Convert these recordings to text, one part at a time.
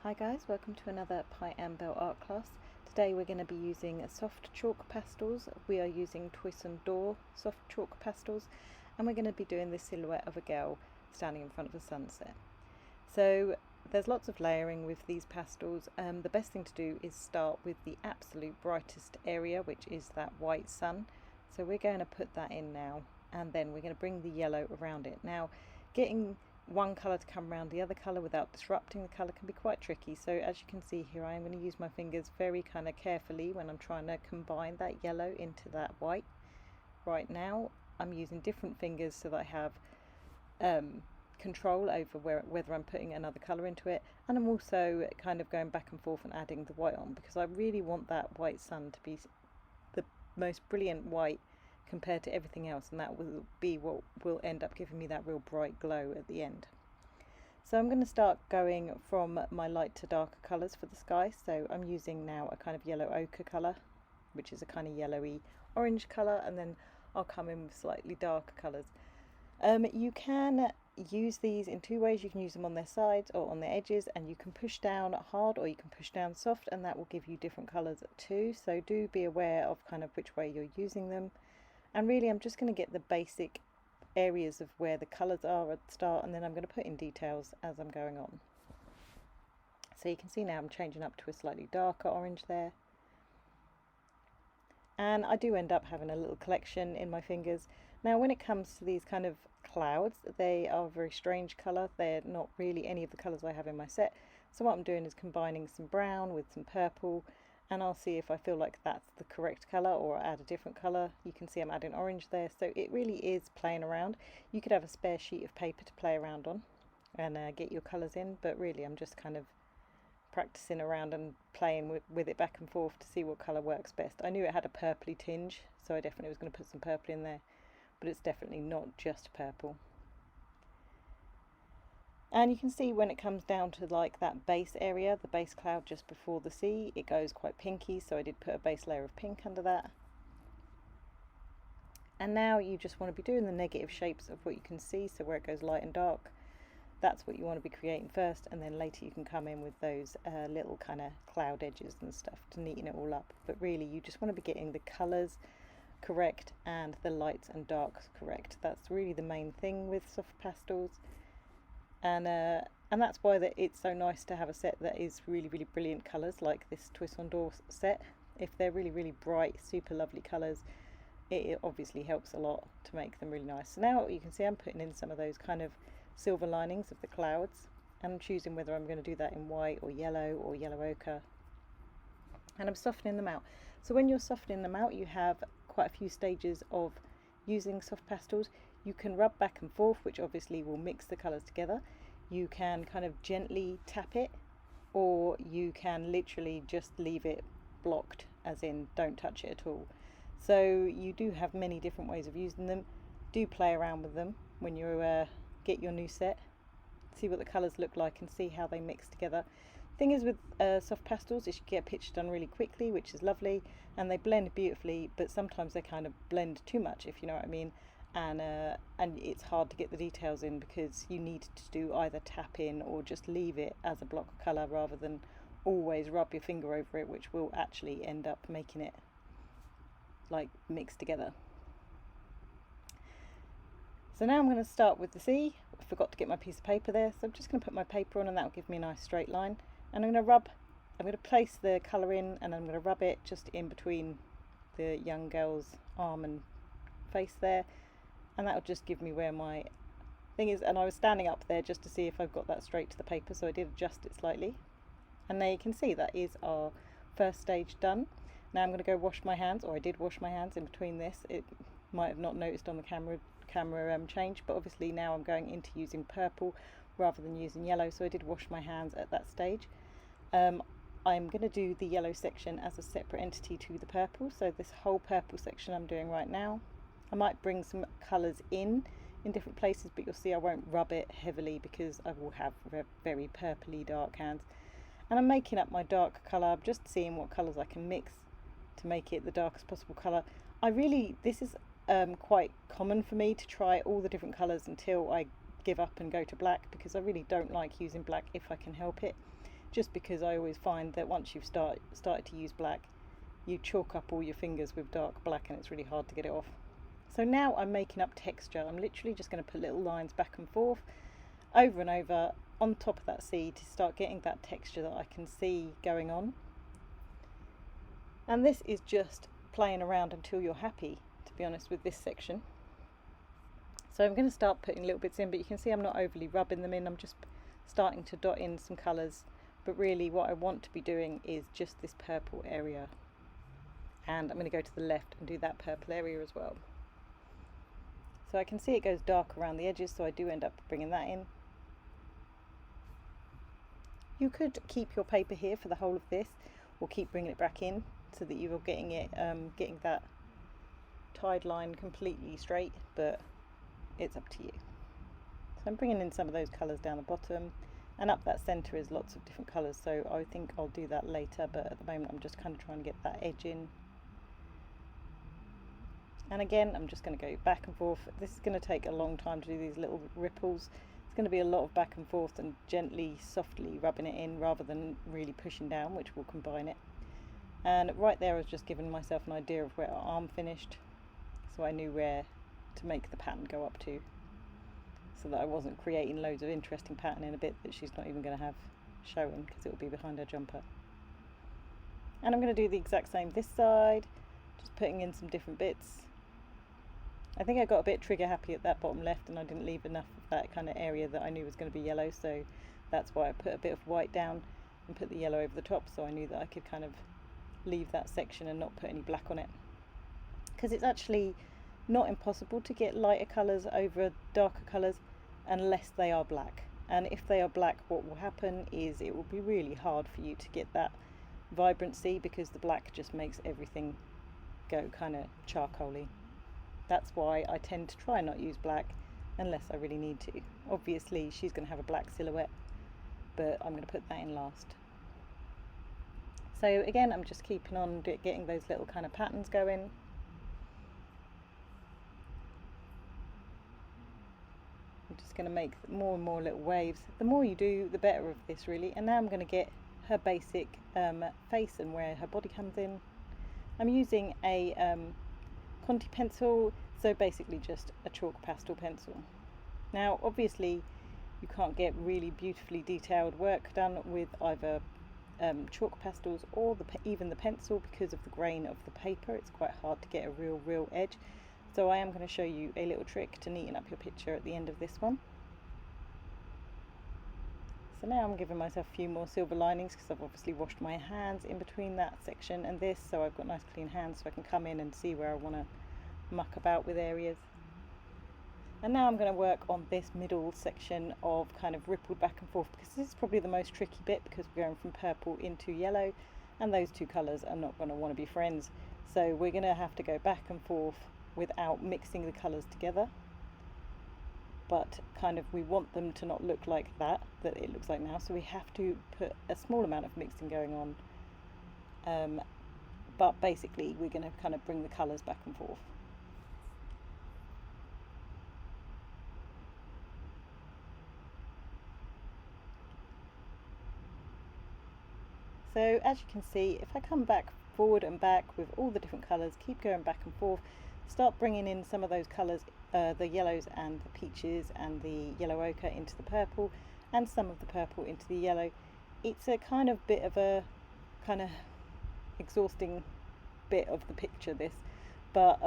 Hi guys, welcome to another Pieandbelle Art Class. Today we're going to be using soft chalk pastels. We are using Pieandbelle soft chalk pastels, and we're going to be doing this silhouette of a girl standing in front of a sunset. So there's lots of layering with these pastels. The best thing to do is start with the absolute brightest area, which is that white sun. So we're going to put that in now, and then we're going to bring the yellow around it. Now, getting one colour to come around the other colour without disrupting the colour can be quite tricky, so as you can see here I am going to use my fingers very kind of carefully when I'm trying to combine that yellow into that white. Right now I'm using different fingers so that I have control over whether I'm putting another colour into it, and I'm also kind of going back and forth and adding the white on because I really want that white sun to be the most brilliant white compared to everything else, and that will be what will end up giving me that real bright glow at the end. So I'm going to start going from my light to darker colours for the sky. So I'm using now a kind of yellow ochre colour, which is a kind of yellowy orange colour, and then I'll come in with slightly darker colours. You can use these in two ways. You can use them on their sides or on their edges, and you can push down hard or you can push down soft, and that will give you different colours too. So do be aware of kind of which way you're using them. And really I'm just going to get the basic areas of where the colours are at the start, and then I'm going to put in details as I'm going on. So you can see now I'm changing up to a slightly darker orange there. And I do end up having a little collection in my fingers. Now when it comes to these kind of clouds, they are a very strange colour. They're not really any of the colours I have in my set. So what I'm doing is combining some brown with some purple, and I'll see if I feel like that's the correct colour or add a different colour. You can see I'm adding orange there, so it really is playing around. You could have a spare sheet of paper to play around on and get your colours in, but really I'm just kind of practicing around and playing with it back and forth to see what colour works best. I knew it had a purpley tinge, so I definitely was going to put some purple in there, but it's definitely not just purple. And you can see when it comes down to like that base area, the base cloud just before the sea, it goes quite pinky, so I did put a base layer of pink under that. And now you just want to be doing the negative shapes of what you can see, so where it goes light and dark, that's what you want to be creating first, and then later you can come in with those little kind of cloud edges and stuff to neaten it all up. But really you just want to be getting the colours correct and the lights and darks correct. That's really the main thing with soft pastels. And that's why it's so nice to have a set that is really brilliant colours like this Pieandbelle set. If they're really bright, super lovely colours, it obviously helps a lot to make them really nice. So now you can see I'm putting in some of those kind of silver linings of the clouds, and I'm choosing whether I'm going to do that in white or yellow ochre, and I'm softening them out. So when you're softening them out, you have quite a few stages of using soft pastels. You can rub back and forth, which obviously will mix the colours together. You can kind of gently tap it, or you can literally just leave it blocked, as in don't touch it at all. So you do have many different ways of using them. Do play around with them when you get your new set. See what the colours look like and see how they mix together. Thing is with soft pastels is you get a picture done really quickly, which is lovely, and they blend beautifully, but sometimes they kind of blend too much, if you know what I mean. And it's hard to get the details in because you need to do either tap in or just leave it as a block of colour rather than always rub your finger over it, which will actually end up making it like mixed together. So now I'm going to start with the sea. I forgot to get my piece of paper there, so I'm just going to put my paper on, and that will give me a nice straight line. And I'm going to place the colour in, and I'm going to rub it just in between the young girl's arm and face there, and that will just give me where my thing is. And I was standing up there just to see if I've got that straight to the paper, so I did adjust it slightly, and there you can see that is our first stage done. Now I'm going to go wash my hands, or I did wash my hands in between this. It might have not noticed on the camera change, but obviously now I'm going into using purple rather than using yellow, so I did wash my hands at that stage. I'm going to do the yellow section as a separate entity to the purple, so this whole purple section I'm doing right now. I might bring some colours in different places, but you'll see I won't rub it heavily because I will have very purpley dark hands. And I'm making up my dark colour. I'm just seeing what colours I can mix to make it the darkest possible colour. This is quite common for me to try all the different colours until I give up and go to black, because I really don't like using black if I can help it. just because I always find that once you've started to use black, you chalk up all your fingers with dark black and it's really hard to get it off. So now I'm making up texture. I'm literally just going to put little lines back and forth, over and over, on top of that seed to start getting that texture that I can see going on. And this is just playing around until you're happy, to be honest, with this section. So I'm going to start putting little bits in, but you can see I'm not overly rubbing them in. I'm just starting to dot in some colours, but really what I want to be doing is just this purple area. And I'm going to go to the left and do that purple area as well. So I can see it goes dark around the edges, so I do end up bringing that in. You could keep your paper here for the whole of this, or keep bringing it back in so that you're getting it, getting that tide line completely straight, but it's up to you. So I'm bringing in some of those colours down the bottom, and up that centre is lots of different colours, so I think I'll do that later, but at the moment I'm just kind of trying to get that edge in. And again, I'm just going to go back and forth. This is going to take a long time to do these little ripples. It's going to be a lot of back and forth and gently, softly rubbing it in rather than really pushing down, which will combine it. And right there I was just giving myself an idea of where our arm finished, so I knew where to make the pattern go up to, so that I wasn't creating loads of interesting pattern in a bit that she's not even going to have showing because it will be behind her jumper. And I'm going to do the exact same this side, just putting in some different bits. I think I got a bit trigger happy at that bottom left, and I didn't leave enough of that kind of area that I knew was going to be yellow, so that's why I put a bit of white down and put the yellow over the top, so I knew that I could kind of leave that section and not put any black on it, because it's actually not impossible to get lighter colours over darker colours unless they are black. And if they are black, what will happen is it will be really hard for you to get that vibrancy, because the black just makes everything go kind of charcoaly. That's why I tend to try not use black unless I really need to. Obviously she's going to have a black silhouette, but I'm going to put that in last. So again, I'm just keeping on getting those little kind of patterns going. I'm just going to make more and more little waves. The more you do, the better of this really. And now I'm going to get her basic face and where her body comes in. I'm using a Conti pencil, so basically just a chalk pastel pencil. Now obviously you can't get really beautifully detailed work done with either chalk pastels or even the pencil, because of the grain of the paper. It's quite hard to get a real edge. So I am going to show you a little trick to neaten up your picture at the end of this one. So now I'm giving myself a few more silver linings, because I've obviously washed my hands in between that section and this, so I've got nice clean hands, so I can come in and see where I want to muck about with areas. And now I'm going to work on this middle section of kind of rippled back and forth, because this is probably the most tricky bit, because we're going from purple into yellow, and those two colours are not going to want to be friends. So we're going to have to go back and forth without mixing the colours together. But kind of we want them to not look like that it looks like now, so we have to put a small amount of mixing going on. But basically we're going to kind of bring the colours back and forth. So as you can see, if I come back forward and back with all the different colours, keep going back and forth, start bringing in some of those colours, the yellows and the peaches and the yellow ochre into the purple, and some of the purple into the yellow. It's a kind of bit of a kind of exhausting bit of the picture, this, but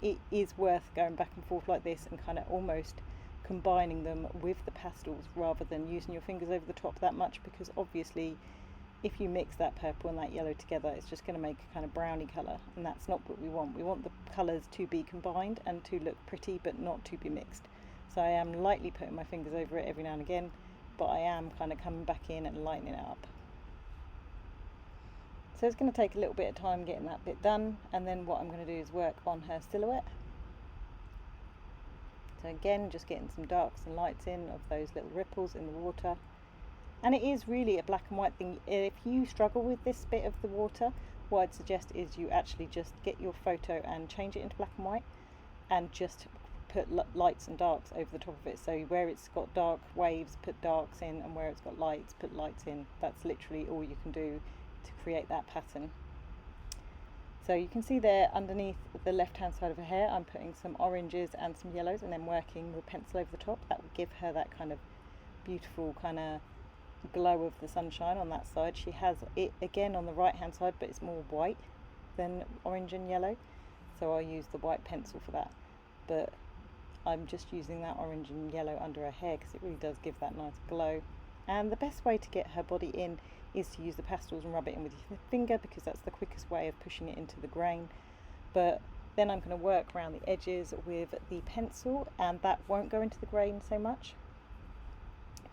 it is worth going back and forth like this and kind of almost combining them with the pastels rather than using your fingers over the top that much, because obviously if you mix that purple and that yellow together, it's just going to make a kind of browny colour, and that's not what we want. We want the colours to be combined and to look pretty, but not to be mixed. So I am lightly putting my fingers over it every now and again, but I am kind of coming back in and lightening it up. So it's going to take a little bit of time getting that bit done, and then what I'm going to do is work on her silhouette. So again, just getting some darks and lights in of those little ripples in the water. And it is really a black and white thing. If you struggle with this bit of the water, what I'd suggest is you actually just get your photo and change it into black and white, and just put lights and darks over the top of it. So where it's got dark waves, put darks in, and where it's got lights, put lights in. That's literally all you can do to create that pattern. So you can see there underneath the left hand side of her hair, I'm putting some oranges and some yellows and then working with pencil over the top. That will give her that kind of beautiful kind of glow of the sunshine on that side. She has it again on the right hand side, but it's more white than orange and yellow, so I'll use the white pencil for that, but I'm just using that orange and yellow under her hair because it really does give that nice glow. And the best way to get her body in is to use the pastels and rub it in with your finger, because that's the quickest way of pushing it into the grain. But then I'm going to work around the edges with the pencil, and that won't go into the grain so much,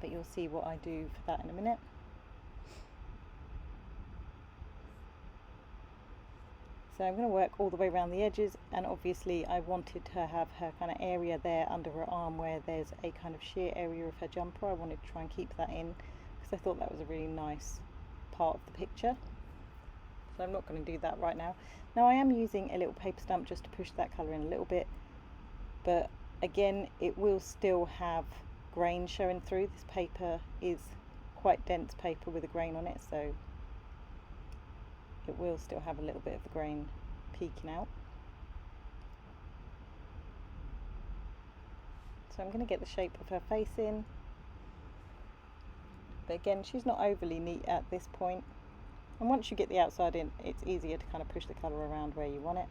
but you'll see what I do for that in a minute. So I'm going to work all the way around the edges, and obviously I wanted to have her kind of area there under her arm where there's a kind of sheer area of her jumper. I wanted to try and keep that in because I thought that was a really nice part of the picture. So I'm not going to do that right now. Now I am using a little paper stump just to push that colour in a little bit, but again it will still have grain showing through. This paper is quite dense paper with a grain on it, so it will still have a little bit of the grain peeking out. So I'm going to get the shape of her face in, but again she's not overly neat at this point, and once you get the outside in it's easier to kind of push the colour around where you want it.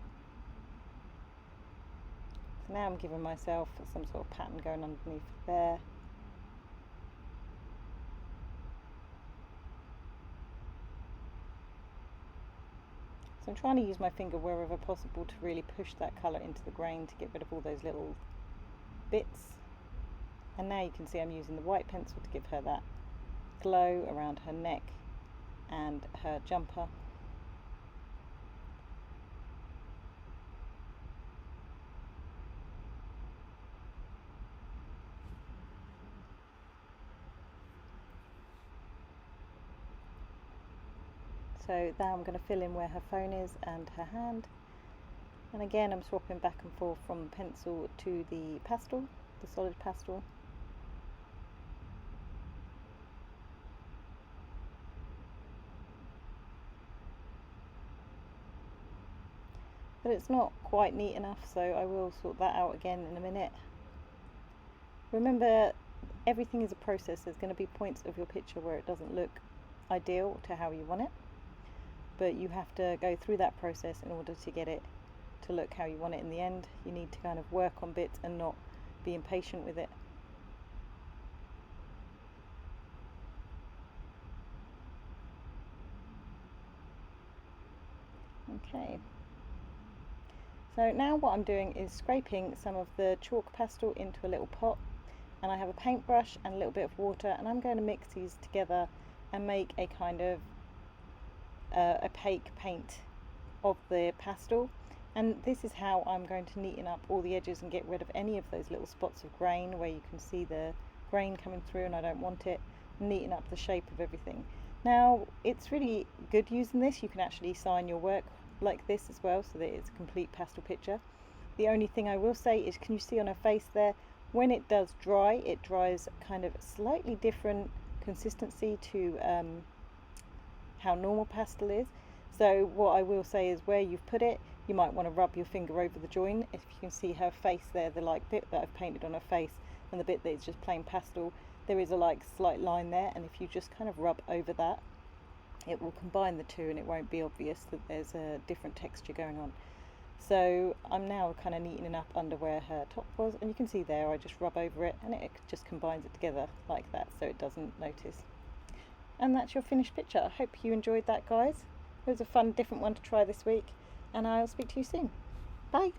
So now I'm giving myself some sort of pattern going underneath there. So I'm trying to use my finger wherever possible to really push that colour into the grain to get rid of all those little bits. And now you can see I'm using the white pencil to give her that glow around her neck and her jumper. So now I'm going to fill in where her phone is and her hand, and again I'm swapping back and forth from the pencil to the pastel, the solid pastel. But it's not quite neat enough, so I will sort that out again in a minute. Remember, everything is a process. There's going to be points of your picture where it doesn't look ideal to how you want it, but you have to go through that process in order to get it to look how you want it in the end. You need to kind of work on bits and not be impatient with it. Okay, so now what I'm doing is scraping some of the chalk pastel into a little pot, and I have a paintbrush and a little bit of water, and I'm going to mix these together and make a kind of opaque paint of the pastel. And this is how I'm going to neaten up all the edges and get rid of any of those little spots of grain where you can see the grain coming through and I don't want it. Neaten up the shape of everything. Now it's really good using this. You can actually sign your work like this as well, so that it's a complete pastel picture. The only thing I will say is, can you see on her face there, when it does dry, it dries kind of slightly different consistency to how normal pastel is. So what I will say is, where you've put it, you might want to rub your finger over the join. If you can see her face there, the like bit that I've painted on her face and the bit that is just plain pastel, there is a like slight line there, and if you just kind of rub over that, it will combine the two and it won't be obvious that there's a different texture going on. So I'm now kind of neatening up under where her top was, and you can see there I just rub over it and it just combines it together like that so it doesn't notice. And that's your finished picture. I hope you enjoyed that, guys. It was a fun, different one to try this week, and I'll speak to you soon. Bye.